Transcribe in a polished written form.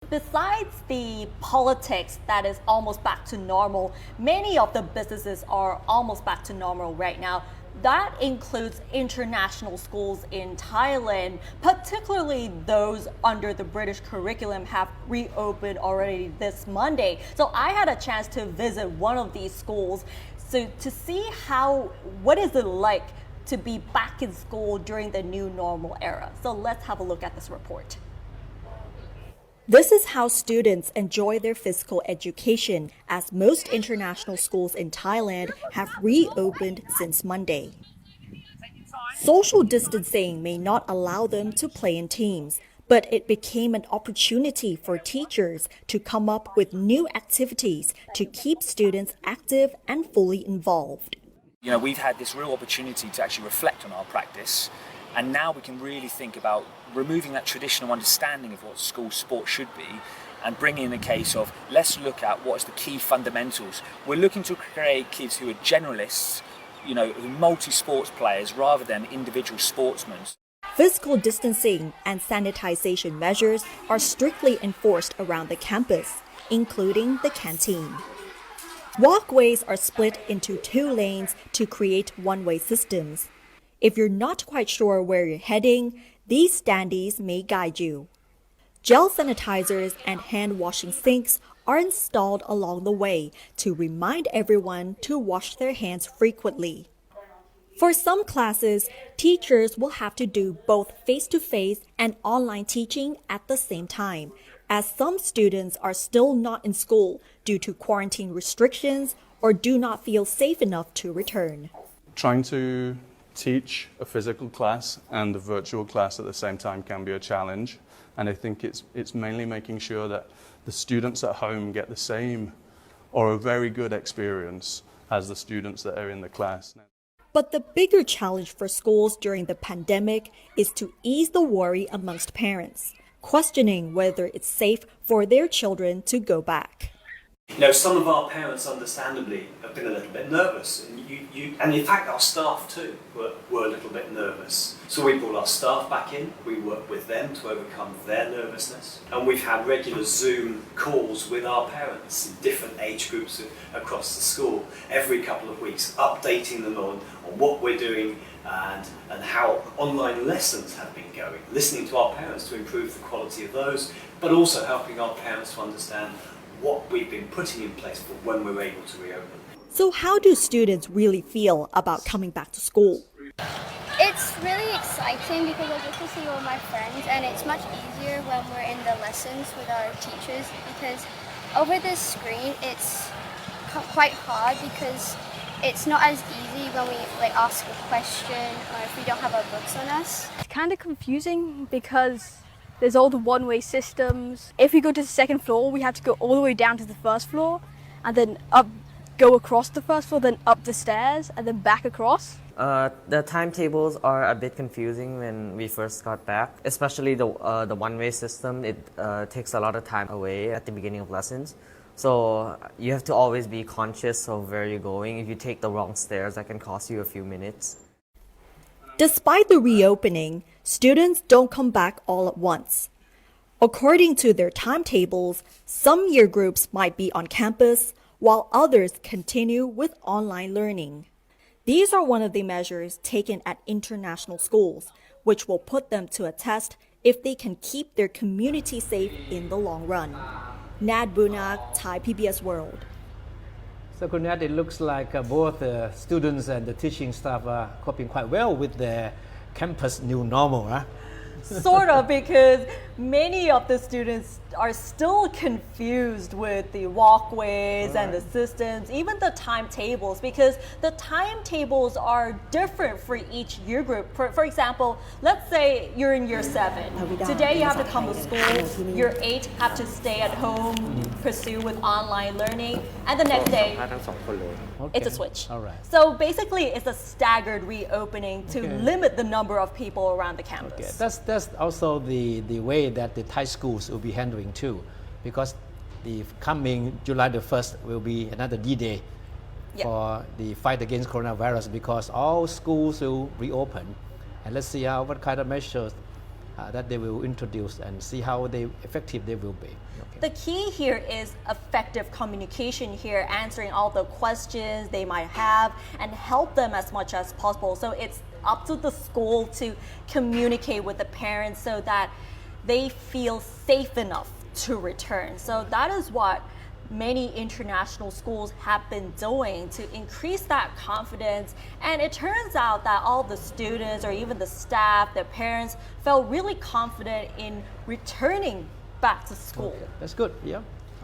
Besides the politics that is almost back to normal, many of the businesses are almost back to normal right now. That includes international schools in Thailand, particularly those under the British curriculum have reopened already this Monday. So I had a chance to visit one of these schools to see what is it like to be back in school during the new normal era. So let's have a look at this report. This is how students enjoy their physical education, as most international schools in Thailand have reopened since Monday. Social distancing may not allow them to play in teams, but it became an opportunity for teachers to come up with new activities to keep students active and fully involved. We've had this real opportunity to actually reflect on our practice, and now we can really think about removing that traditional understanding of what school sport should be and bringing in a case of let's look at what's the key fundamentals. We're looking to create kids who are generalists, multi-sports players rather than individual sportsmen. Physical distancing and sanitization measures are strictly enforced around the campus, including the canteen. Walkways are split into 2 lanes to create one-way systems. If you're not quite sure where you're heading, these standees may guide you. Gel sanitizers and hand-washing sinks are installed along the way to remind everyone to wash their hands frequently. For some classes, teachers will have to do both face-to-face and online teaching at the same time, as some students are still not in school due to quarantine restrictions or do not feel safe enough to return. Trying to teach a physical class and a virtual class at the same time can be a challenge, and I think it's mainly making sure that the students at home get the same or a very good experience as the students that are in the class. But the bigger challenge for schools during the pandemic is to ease the worry amongst parents, questioning whether it's safe for their children to go back. Some of our parents, understandably, have been a little bit nervous, and in fact our staff too were a little bit nervous. So we brought our staff back in, we worked with them to overcome their nervousness, and we've had regular Zoom calls with our parents in different age groups across the school every couple of weeks, updating them on what we're doing and how online lessons have been going, listening to our parents to improve the quality of those, but also helping our parents to understand what we've been putting in place for when we're able to reopen. So how do students really feel about coming back to school? It's really exciting because I get to see all my friends, and it's much easier when we're in the lessons with our teachers, because over this screen it's quite hard because it's not as easy when we ask a question or if we don't have our books on us. It's kind of confusing because there's all the one-way systems. If we go to the second floor, we have to go all the way down to the first floor and then go across the first floor, then up the stairs and then back across. The timetables are a bit confusing when we first got back, especially the one-way system. It takes a lot of time away at the beginning of lessons. So you have to always be conscious of where you're going. If you take the wrong stairs, that can cost you a few minutes. Despite the reopening, students don't come back all at once. According to their timetables, some year groups might be on campus, while others continue with online learning. These are one of the measures taken at international schools, which will put them to a test if they can keep their community safe in the long run. Nad Bunak, ThaiPBS World. So, Kunat, it looks like both the students and the teaching staff are coping quite well with their campus new normal, huh? Sort of, because many of the students are still confused with the walkways and the systems, even the timetables, because the timetables are different for each year group. For example, let's say you're in year 7. Today you have to come to school. Year 8 have to stay at home, pursue with online learning, and the next day it's a switch. All right. So basically it's a staggered reopening to limit the number of people around the campus. Okay. That's also the way that the Thai schools will be handling too, because the coming July the 1st will be another D-Day for the fight against coronavirus, because all schools will reopen, and let's see what kind of measures that they will introduce and see how effective they will be. Okay. The key here is effective communication here, answering all the questions they might have and help them as much as possible. So it's up to the school to communicate with the parents so that they feel safe enough to return. So that is what many international schools have been doing to increase that confidence. And it turns out that all the students or even the staff, their parents, felt really confident in returning back to school. Okay. That's good, yeah.